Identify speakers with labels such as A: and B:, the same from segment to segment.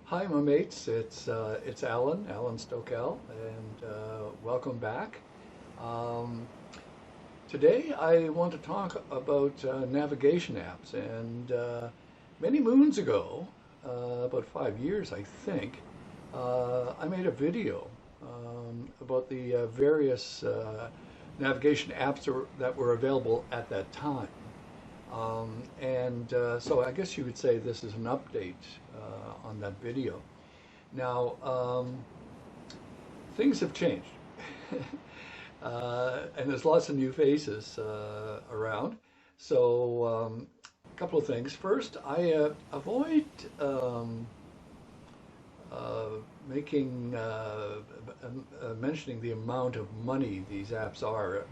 A: Hi, my mates. It's Alan Stokel, and welcome back. Um, Today, I want to talk about navigation apps. And many moons ago, about 5 years, I think, I made a video about the various navigation apps that were available at that time. So I guess you would say this is an update on that video. Now, things have changed, and there's lots of new faces around. So, a couple of things. First, I avoid uh, making mentioning the amount of money these apps are.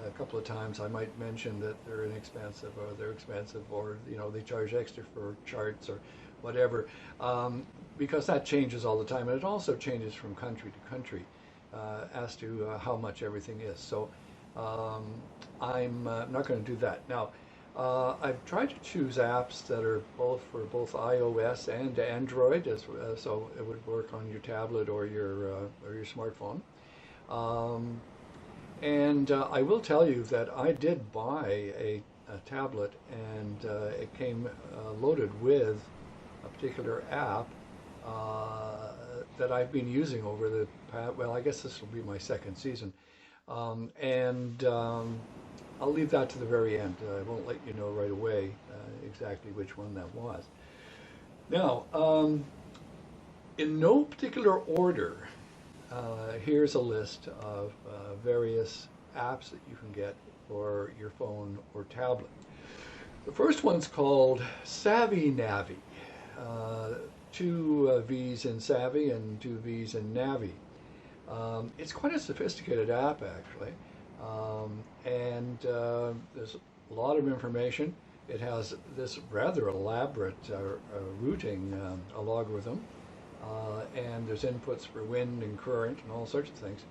A: A couple of times I might mention that they're inexpensive or they're expensive or they charge extra for charts or whatever, because that changes all the time, and it also changes from country to country as to how much everything is. So um, I'm not going to do that. Now, I've tried to choose apps that are both for both iOS and Android, so it would work on your tablet or your smartphone. Um, and I will tell you that I did buy a tablet, and it came loaded with a particular app that I've been using over the past, well, I guess this will be my second season. And I'll leave that to the very end. I won't let you know right away exactly which one that was. Now, in no particular order, here's a list of various apps that you can get for your phone or tablet. The first one's called Savvy Navvy. Two V's in Savvy and two V's in Navi. It's quite a sophisticated app, actually, and there's a lot of information. It has this rather elaborate routing algorithm, and there's inputs for wind and current and all sorts of things.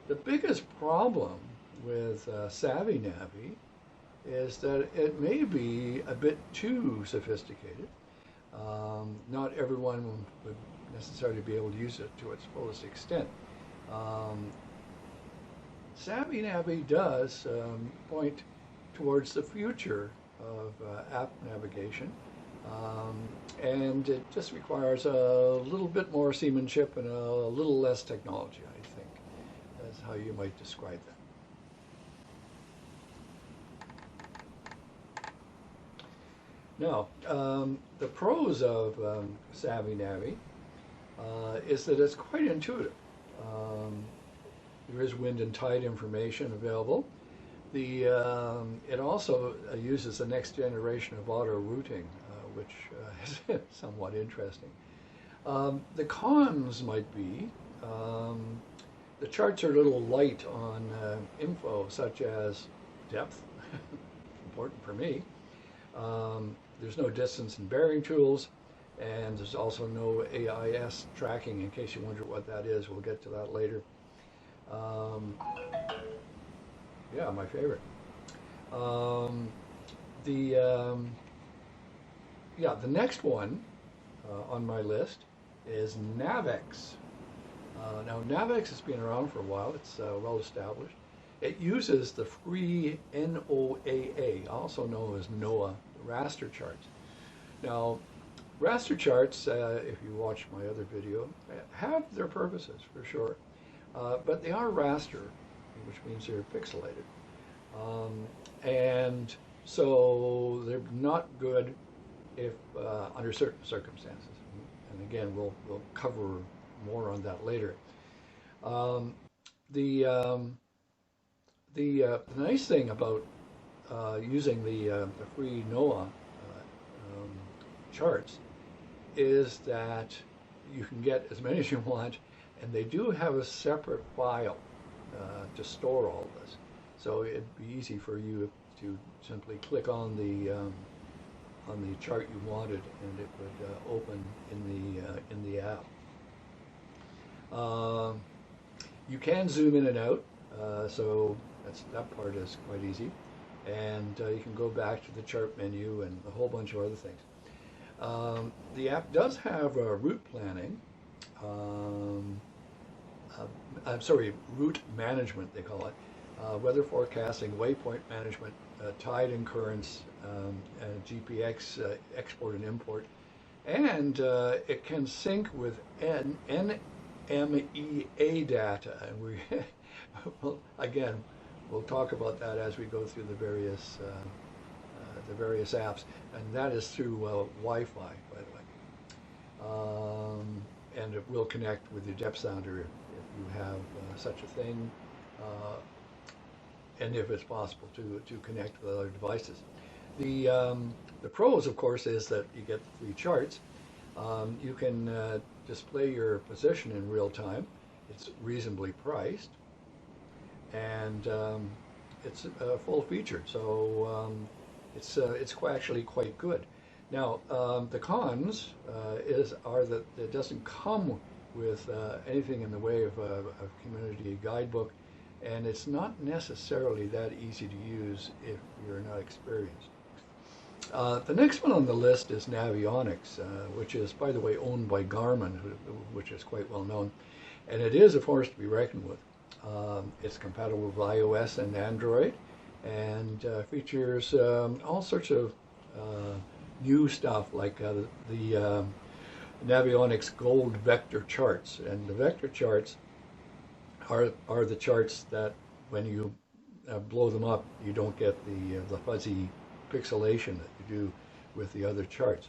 A: The biggest problem with Savvy Navvy is that it may be a bit too sophisticated. Not everyone would necessarily be able to use it to its fullest extent. Um, Savvy Navvy does point towards the future of app navigation, um, and it just requires a little bit more seamanship and a little less technology, I think. That's how you might describe that. Now, the pros of Savvy Navvy is that it's quite intuitive. Um, there is wind and tide information available. It also uses the next generation of auto routing, which is somewhat interesting. The cons might be the charts are a little light on info such as depth, important for me. There's no distance and bearing tools, and there's also no AIS tracking, in case you wonder what that is. We'll get to that later. Um, yeah, my favorite. Um, the Yeah, the next one on my list is NavX. Now, NavX has been around for a while. It's well established. It uses the free NOAA, also known as NOAA, raster charts. Now, raster charts, if you watch my other video, have their purposes for sure, but they are raster, which means they're pixelated. And so they're not good if under certain circumstances. And again, we'll cover more on that later. Um, the the nice thing about using the free NOAA charts is that you can get as many as you want, and they do have a separate file to store all of this. So it'd be easy for you to simply click on the chart you wanted, and it would open in the app. Um, you can zoom in and out, so that part is quite easy. And you can go back to the chart menu and a whole bunch of other things. The app does have route planning. Um, I'm sorry, route management, they call it. Weather forecasting, waypoint management, tide and currents, GPX, export and import. And it can sync with NMEA data. And we, well, again, we'll talk about that as we go through the various apps. And that is through Wi-Fi, by the way. And it will connect with your depth sounder if you have such a thing, and if it's possible to connect with other devices. The pros, of course, is that you get free charts. You can display your position in real time. It's reasonably priced, and it's full featured, so it's actually quite good. Now, the cons are that it doesn't come with anything in the way of a community guidebook, and it's not necessarily that easy to use if you're not experienced. The next one on the list is Navionics, which is, by the way, owned by Garmin, which is quite well known, and it is a force to be reckoned with. It's compatible with iOS and Android, and features all sorts of new stuff like the Navionics Gold Vector charts. And the vector charts are the charts that when you blow them up, you don't get the fuzzy pixelation that you do with the other charts.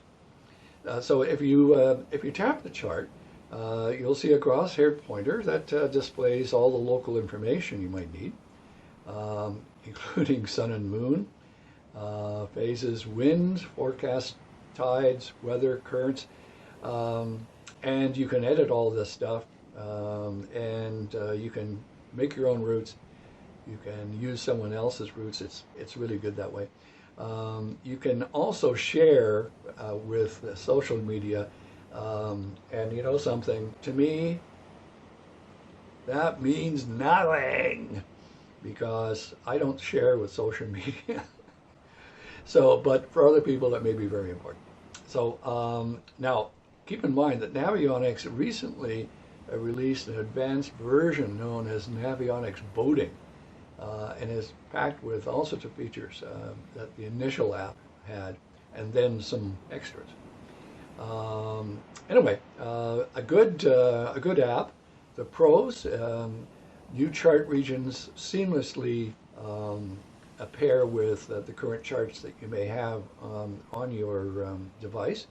A: So if you tap the chart, you'll see a crosshair pointer that displays all the local information you might need, including sun and moon, phases, winds, forecast, tides, weather, currents, and you can edit all this stuff, and you can make your own routes. You can use someone else's routes. It's really good that way. You can also share with the social media, and you know something, to me, that means nothing, because I don't share with social media. So, but for other people, it may be very important. So now, keep in mind that Navionics recently released an advanced version known as Navionics Boating, and is packed with all sorts of features that the initial app had, and then some extras. Anyway, a good app. The pros: new chart regions seamlessly pair with the current charts that you may have on your device.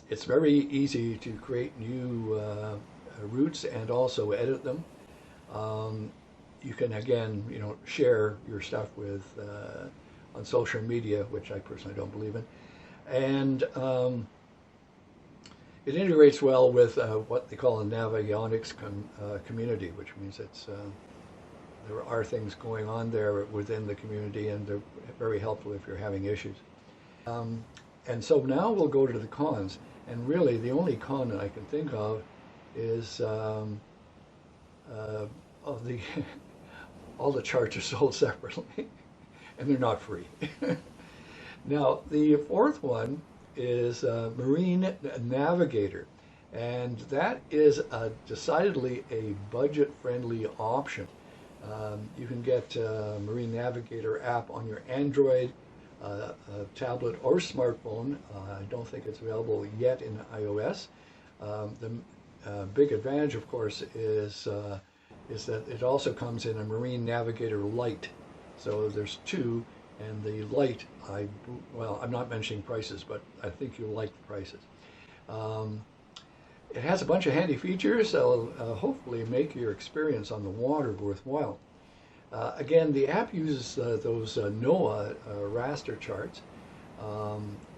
A: It's very easy to create new routes and also edit them. You can, again, share your stuff with on social media, which I personally don't believe in, and it integrates well with what they call a Navionics community, which means there are things going on there within the community, and they're very helpful if you're having issues. And so now we'll go to the cons, and really the only con that I can think of is all the charts are sold separately, and they're not free. Now, the fourth one is Marine Navigator, and that is decidedly a budget-friendly option. You can get Marine Navigator app on your Android, tablet, or smartphone. I don't think it's available yet in iOS. The big advantage, of course, is that it also comes in a Marine Navigator Lite. So there's two, and the Lite, I'm not mentioning prices, but I think you'll like the prices. It has a bunch of handy features that will hopefully make your experience on the water worthwhile. Again, the app uses those NOAA raster charts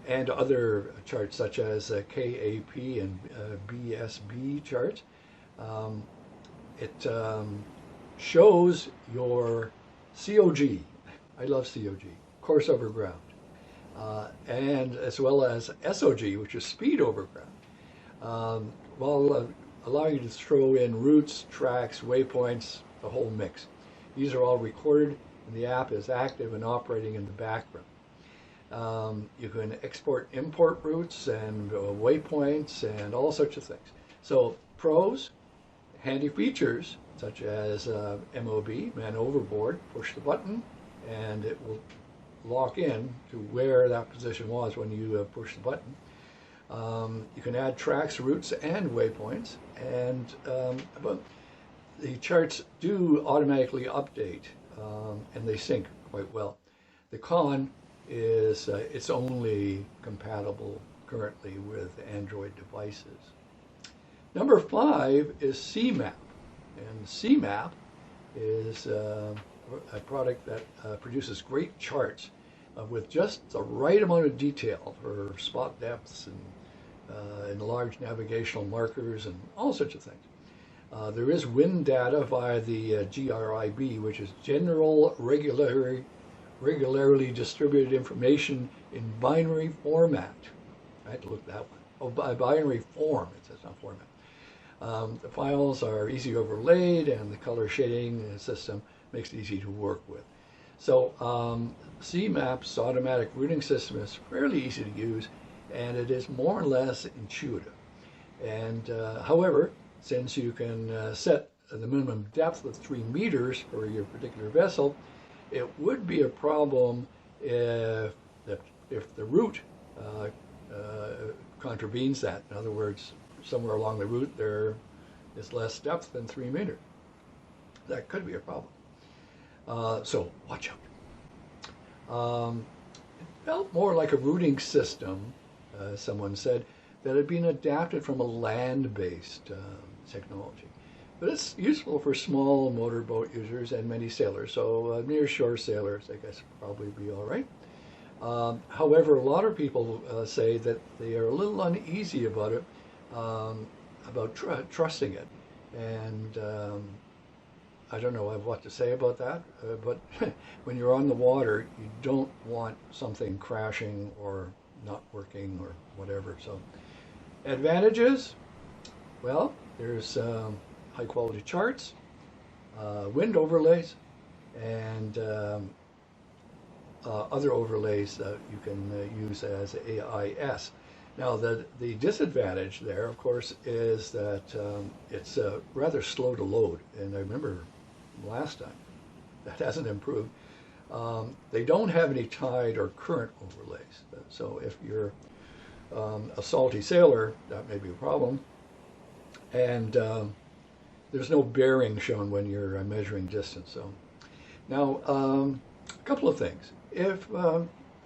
A: and other charts such as KAP and BSB charts. It shows your COG. I love COG, course over ground, and as well as SOG, which is speed over ground, while allowing you to throw in routes, tracks, waypoints, the whole mix. These are all recorded, and the app is active and operating in the background. You can export import routes and waypoints and all sorts of things. So pros, handy features such as MOB, man overboard, push the button, and it will lock in to where that position was when you push the button. You can add tracks, routes, and waypoints, and but the charts do automatically update, and they sync quite well. The con is it's only compatible currently with Android devices. Number 5 is CMAP, and CMAP is a product that produces great charts with just the right amount of detail for spot depths and large navigational markers and all sorts of things. There is wind data via the GRIB, which is General Regularly Distributed Information in Binary Format. I had to look that one. Oh, by binary form, it says not format. The files are easy overlaid, and the color shading system makes it easy to work with. So CMAP's automatic routing system is fairly easy to use, and it is more or less intuitive. And however, since you can set the minimum depth of 3 meters for your particular vessel, it would be a problem if the route contravenes that. In other words, somewhere along the route there is less depth than 3 meters. That could be a problem. So watch out. It felt more like a routing system, someone said, that had been adapted from a land-based technology. But it's useful for small motorboat users and many sailors, so near-shore sailors, I guess, probably be all right. However, a lot of people say that they are a little uneasy about it, about trusting it. And I don't know what to say about that, but when you're on the water, you don't want something crashing or not working or whatever. So advantages, well, there's high quality charts, wind overlays, and other overlays that you can use as AIS. Now the disadvantage there, of course, is that it's rather slow to load, and I remember last time that hasn't improved. They don't have any tide or current overlays, so if you're a salty sailor, that may be a problem. And there's no bearing shown when you're measuring distance. So now a couple of things. If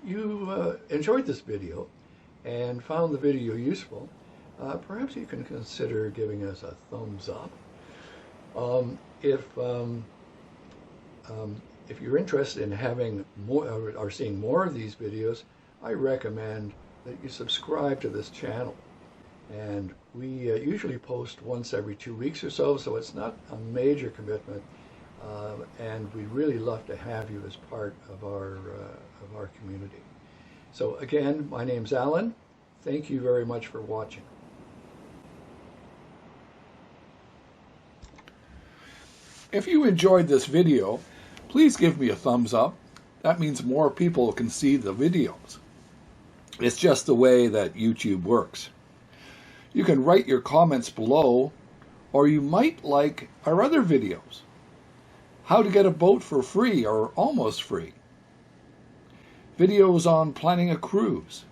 A: you enjoyed this video and found the video useful, perhaps you can consider giving us a thumbs up. If you're interested in having more or seeing more of these videos, I recommend that you subscribe to this channel. And we usually post once every 2 weeks or so, so it's not a major commitment. And we'd really love to have you as part of our community. So again, my name's Alan. Thank you very much for watching.
B: If you enjoyed this video, please give me a thumbs up. That means more people can see the videos. It's just the way that YouTube works. You can write your comments below, or you might like our other videos. How to get a boat for free or almost free. Videos on planning a cruise.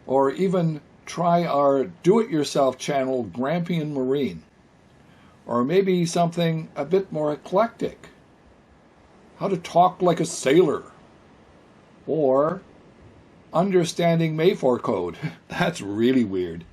B: Or even try our do-it-yourself channel, Grampian Marine. Or maybe something a bit more eclectic. How to talk like a sailor. Or understanding Mayfair code. That's really weird.